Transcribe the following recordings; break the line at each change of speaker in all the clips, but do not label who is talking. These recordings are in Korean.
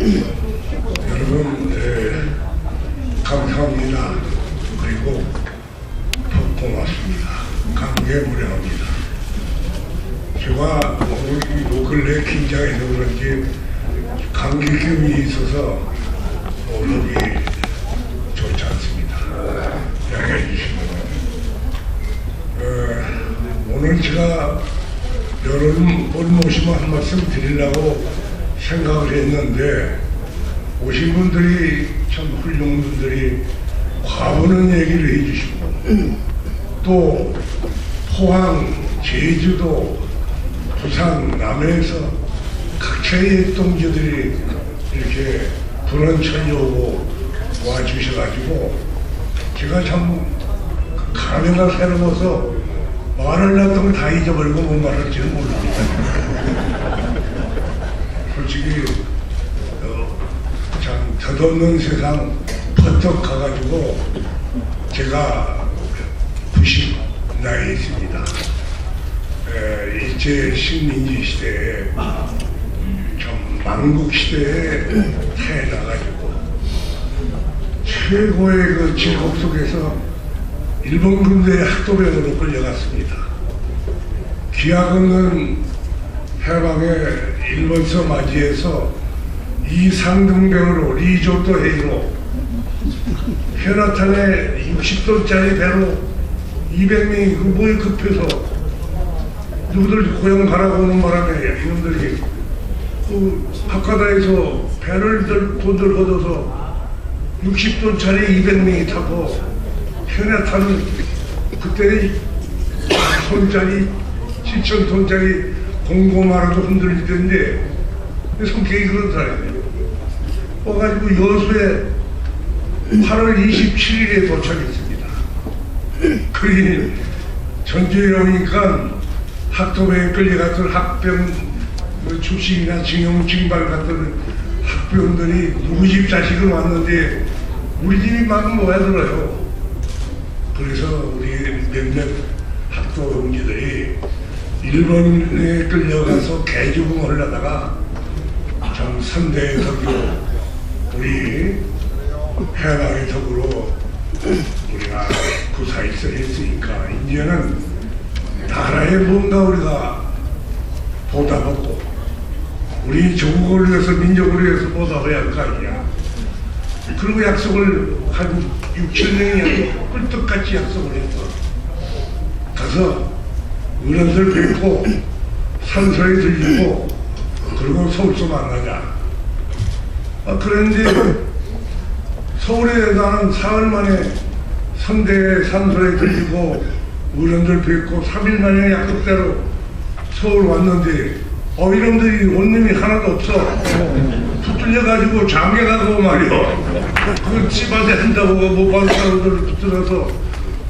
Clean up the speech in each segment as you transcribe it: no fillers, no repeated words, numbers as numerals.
여러분 감사합니다. 그리고 더 고맙습니다. 감개무량합니다. 제가 오늘 요 근래 긴장해서 그런지 감기 기운이 있어서 호흡이 좋지 않습니다. 양해해 주시면 오늘 제가 여러분 모시면 한 말씀 드리려고 생각을 했는데 오신 분들이 참 훌륭한 분들이 과분한 얘기를 해주시고 또 포항, 제주도, 부산, 남해에서 각처의 동지들이 이렇게 불원 천려오고 와주셔가지고 제가 참 감회가 새로워서 말을 했던 걸 다 잊어버리고 뭔 말할지는 모릅니다. 솔직히 참 덧없는 세상 버떡 가가지고 제가 90 나이에 있습니다. 일제 식민지 시대에 좀 망국 시대에 태어나가지고 최고의 그 직업 속에서 일본 군대의 학도병으로 끌려갔습니다. 기약 없는 해방의 일본서 맞이해서 이 상등병으로 리조또 해로 현아탄에 60톤짜리 배로 200명이 그 뭐에 급해서 누구들 고향 가라고 오는 바람에 이놈들이 그 바카다에서 배를 돈들 걷어서 60톤짜리 200명이 타고 현아탄은 그때 톤짜리 7,000톤짜리 공고마라도 흔들리던데 성격이 그런 사람이에요. 와가지고 여수에 8월 27일에 도착했습니다. 그러니 전주에 오니까 학도병에 끌려갔던 학병 출신이나 징용 징발 같은 학병들이 누구 집 자식은 왔는데 우리 집이 막 모여들어요. 그래서 우리 몇몇 학도 동지들이 일본에 끌려가서 개죽음을 하다가 참 선대의 덕으로 우리 해방의 덕으로 우리가 구사일설 했으니까 이제는 나라에 뭔가 우리가 보답하고 우리 조국을 위해서 민족을 위해서 보답해야 할 거 아니냐. 그리고 약속을 한 6, 7년이 꿀떡같이 약속을 했어. 가서 어른들 뵙고 산소에 들리고 그리고 서울서 만나자. 그런데 서울에 나는 사흘 만에 선대 산소에 들리고 어른들 뵙고 3일 만에 약속대로 서울 왔는데 이놈들이 원룸이 하나도 없어. 붙들려가지고 장계 가고 말이야. 그 집안에 한다고 못 받은 사람들 붙들어서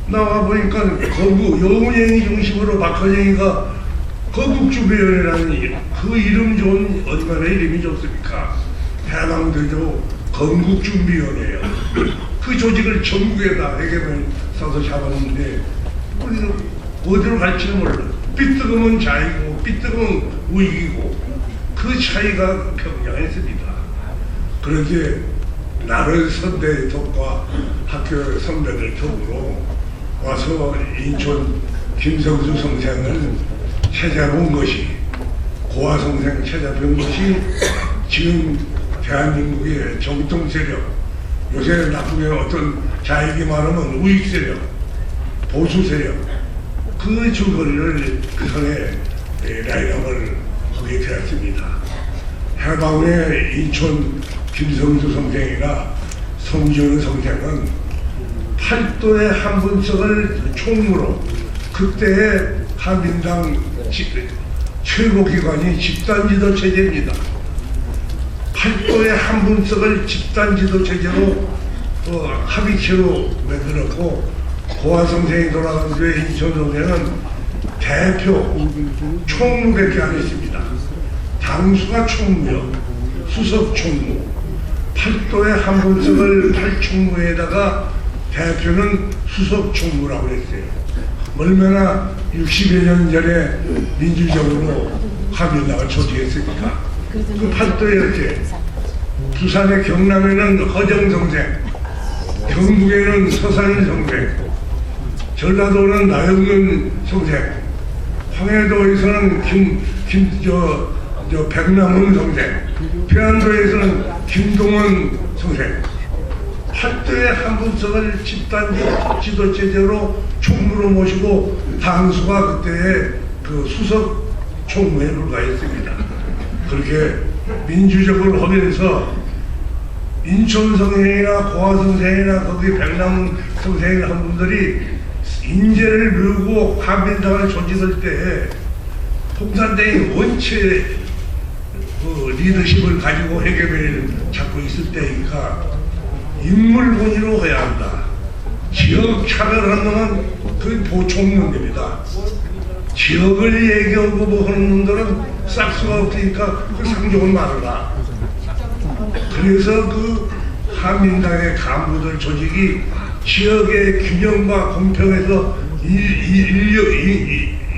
나와보니까 거국 여운행이 중심으로 박헌영이가 거국주비원이라는 그 이름 좋은 얼마나 이름이 좋습니까? 해방대조 건국준비원이에요. 그 조직을 전국에다 4개만 써서 잡았는데 우리는 어디로 갈지는 몰라. 삐뜨거면 자이고 삐뜨거면 우익이고 그 차이가 평양했습니다. 그런데 나를 선대의 덕과 학교 선배들 덕으로 와서 인천 김성수 선생을 찾아본 것이 고아 선생 찾아본 것이 지금 대한민국의 정통 세력, 요새 나쁘게 어떤 자익이 많으면 우익 세력, 보수 세력, 그 줄거리를 그 선에 라인업을 하게 되었습니다. 해방의 인천 김성수 선생이나 송지훈 선생은 팔도의 한분석을 총무로 그때의 한민당 최고기관이 집단지도 체제입니다. 팔도의 한분석을 집단지도 체제로 합의체로 만들었고 고아 선생이 돌아간 뒤에 인천 선생은 대표 총무밖에 안 했습니다. 당수가 총무요, 수석 총무, 팔도의 한분석을 팔총무에다가 대표는 수석 총무라고 했어요. 얼마나 60여 년 전에 민주적으로 한민당을 조직했으니까 그 팔도에 이렇게 부산의 경남에는 허정성생, 경북에는 서산인 성생, 전라도는 나영근 성생, 황해도에서는 백남훈 성생, 평안도에서는 김동원 성생. 팔도의 한 분석을 집단 지도 체제로 총무로 모시고 당수가 그때의 그 수석 총무에 불과했습니다. 그렇게 민주적으로 하면서 인천 성생이나 고아 성생이나 거기 백남 성생이나 한 분들이 인재를 모으고 한민당을 조직할 때 공산당이 원체 그 리더십을 가지고 해결을 잡고 있을 때니까 인물 본위로 해야 한다. 지역 차별하는 놈은 그 보총문입니다. 지역을 얘기하고 뭐 하는 놈들은 싹 수가 없으니까 그 상종을 말하라. 그래서 그 한민당의 간부들 조직이 지역의 균형과 공평에서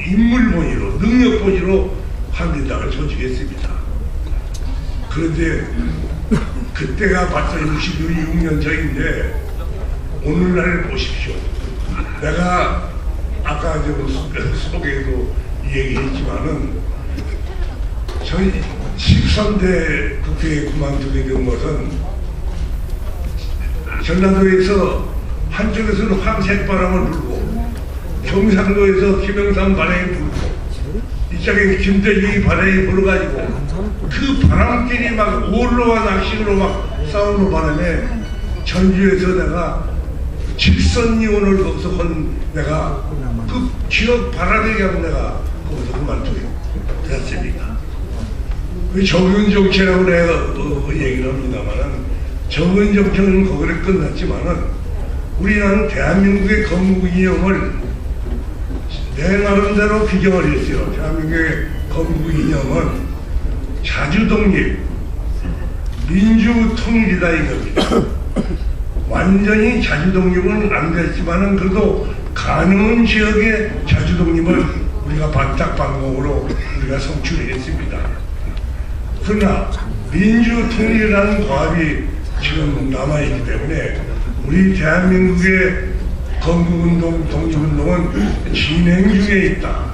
인물 본위로, 능력 본위로 한민당을 조직했습니다. 그런데 그때가 벌써 66년 전인데 오늘날 보십시오. 내가 아까 소개에도 얘기했지만은 저희 13대 국회에 그만두게 된 것은 전라도에서 한쪽에서는 황색바람을 불고 경상도에서 김영삼 바람이 불고 이쪽에 김대중이 바람이 불어가지고 그 바람끼리 막 올로와 낚시로 막 싸우는 바람에 전주에서 내가 직선이혼을 거기서 한 내가 그 지역 바람에 그냥 내가 거기서 그만두게 됐습니다. 그 적은정치라고 내가 얘기를 합니다만은 적은정치는 거기에 끝났지만은 우리나라는 대한민국의 건국이념을 내 나름대로 규정을 했어요. 대한민국의 건국이념은 자주독립, 민주통일이다 이겁니다. 완전히 자주독립은 안 됐지만은 그래도 가능한 지역의 자주독립을 우리가 반짝방공으로 우리가 성취했습니다. 그러나 민주통일이라는 과업이 지금 남아있기 때문에 우리 대한민국의 건국운동, 독립운동은 진행 중에 있다.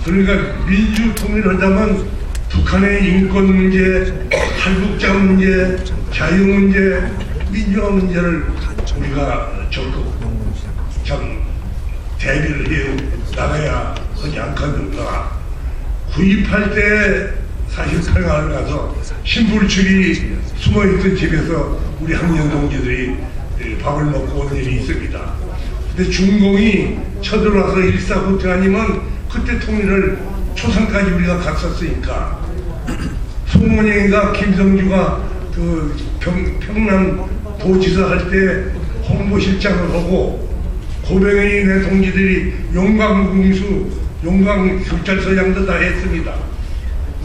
그러니까 민주통일하자면 북한의 인권 문제, 탈북자 문제, 자유 문제, 민주화 문제를 우리가 적극 참 대비를 해 나가야 하지 않겠는가. 구입할 때 사실 평양을 가서 신불출이 숨어있던 집에서 우리 학년 동지들이 밥을 먹고 온 일이 있습니다. 근데 중공이 쳐들어와서 일사후퇴 아니면 그때 통일을 초상까지 우리가 갔었으니까 송원영이가 김성주가 그 평남 도지사 할 때 홍보실장을 하고 고병현이 내 동지들이 용광궁수 용광경찰서장도 다 했습니다.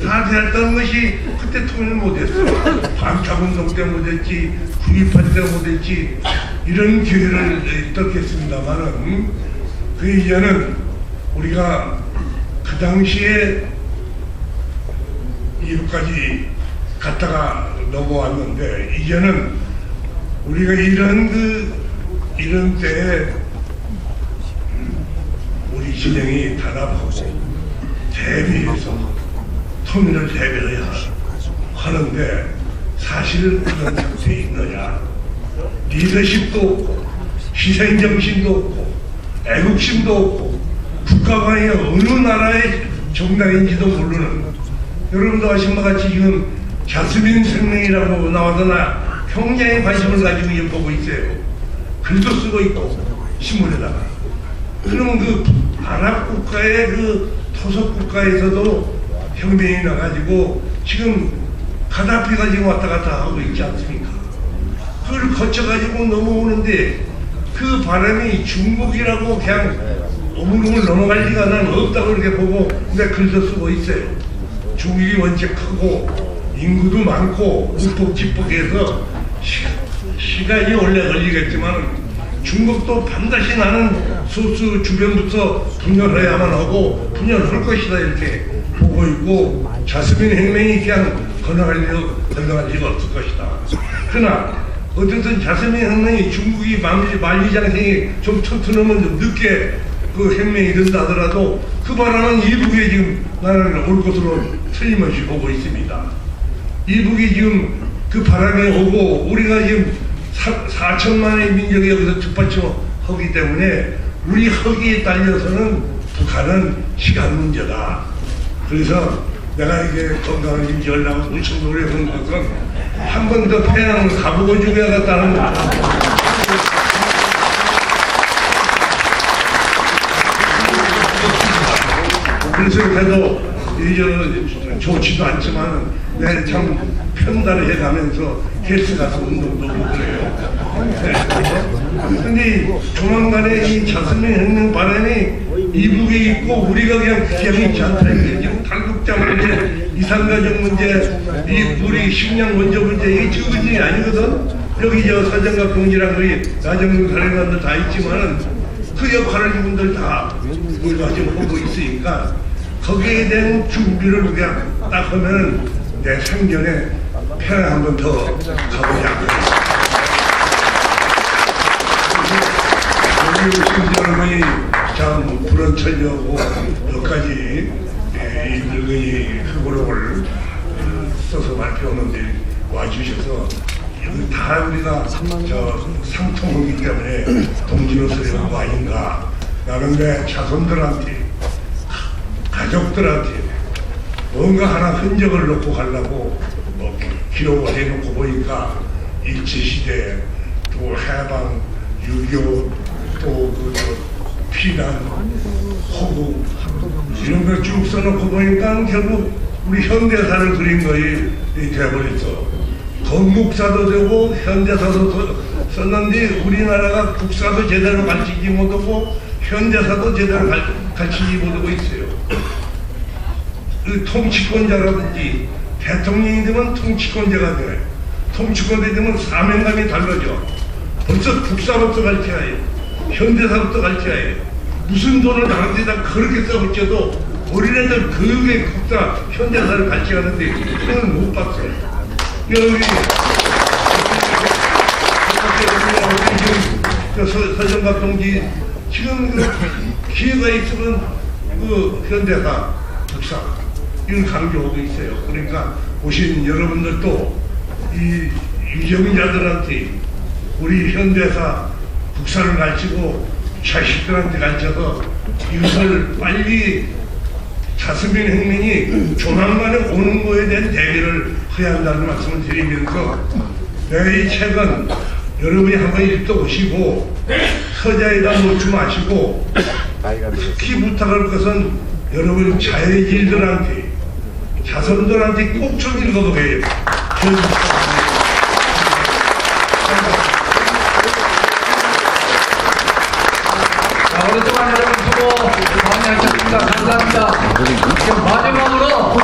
다 됐다는 것이 그때 통일을 못했어. 반차운동 때 못했지, 9.28 때 못했지, 이런 기회를 떴겠습니다만은 그 이제는 우리가 그 당시에 이루까지 갔다가 넘어왔는데 이제는 우리가 이런 때에 우리 진영이 단합하고 대비해서 통일을 대비해야 하는데 사실 그런 상태에 있느냐. 리더십도 없고 희생정신도 없고 애국심도 없고 국가관이 어느 나라의 정당인지도 모르는, 여러분도 아신 것 같이 지금 자스민 생명이라고 나와서나 굉장히 관심을 가지고 보고 있어요. 글도 쓰고 있고 신문에다가. 그러면 그 아랍 국가의 그 토속 국가에서도 혁명이 나가지고 지금 가다피가 지금 왔다 갔다 하고 있지 않습니까? 그걸 거쳐가지고 넘어오는데 그 바람이 중국이라고 그냥 오물오물 넘어갈 리가 난 없다고 이렇게 보고 내가 글도 쓰고 있어요. 중국이 원체 크고 인구도 많고 우폭지폭해서 시간이 오래 걸리겠지만 중국도 반드시 나는 소수 주변부터 분열해야만 하고 분열할 것이다 이렇게 보고 있고 자스민 혁명이 그냥 건강할 리가 없을 것이다. 그러나 어쨌든 자스민 혁명이 중국이 만리장성이 좀 튼튼하면 좀 늦게 그 혁명이 된다 하더라도 그 바람은 이북에 지금 나라를 올 것으로 틀림없이 보고 있습니다. 이북이 지금 그 바람이 오고 우리가 지금 4천만의 민족이 여기서 뒷받침하기 때문에 우리 허기에 딸려서는 북한은 시간 문제다. 그래서 내가 이게 건강을 유지하려고 엄청 노력하는 것은 한 번 더 평양을 가보고 죽여야겠다는 그래서 그래도 이제는 좋지도 않지만 내 참 편달을 해가면서 헬스 가서 운동도 하고 그래요. 근데 조만간에 이 자스민 혁명 바람이 이북에 있고 우리가 그냥 있지 않다. 지금 탈북자 문제, 이산가족 문제, 이 우리 식량 원조 문제 이게 적은 일이 아니거든. 여기 저 서정갑 동지랑 우리 나정근 사령관들 다 있지만은 그 역할을 이분들 다 우리가 지금 하고 있으니까 거기에 대한 준비를 그냥 딱 하면은 내 생전에 평양 한 번 더 가보자. 여기 오신 여러분이 참 불원천여고 몇 가지 이 늙은이 회고록을 써서 발표하는데 와주셔서 이거 다 우리가 저 상통하기 때문에 동지로서의 거 아닌가. 나름대 자손들한테 가족들한테 뭔가 하나 흔적을 놓고 가려고 뭐 기록을 해놓고 보니까 일제시대 또 해방 6.25 또 피난 호국 이런 걸 쭉 써놓고 보니까 결국 우리 현대사를 그린 거이 돼버렸어. 건국사도 되고 현대사도 썼는데 우리나라가 국사도 제대로 가르치지 못하고 현대사도 제대로 가르치지 못하고 있어요. 그 통치권자라든지 대통령이 되면 통치권자가 돼. 통치권자 되면 사명감이 달라져. 벌써 국사부터 가르쳐야 해. 현대사부터 가르쳐야 해. 무슨 돈을 나한테다 그렇게 써붙여도 어린애들 교육의 국사, 현대사를 가르쳐가는데 그건 못 봤어요. 여기 서정갑 동지 지금 그 기회가 있으면 그 현대사, 국사 이걸 강조하고 있어요. 그러니까 오신 여러분들도 이 유정자들한테 우리 현대사, 국사를 가르치고 자식들한테 가르쳐서 이것을 빨리 자스민 혁명이 조만간에 오는 거에 대한 대비를 해야 한다는 말씀을 드리면서 내가 이 책은 여러분이 한번 읽어보시고 서자에다 놓지 마시고 특히 부탁할 것은 여러분 자해질들한테 자손들한테 꼭 좀 읽어보게 해요.
자, 오랫동안 여러분 수고 많이 하셨습니다. 감사합니다. 마지막으로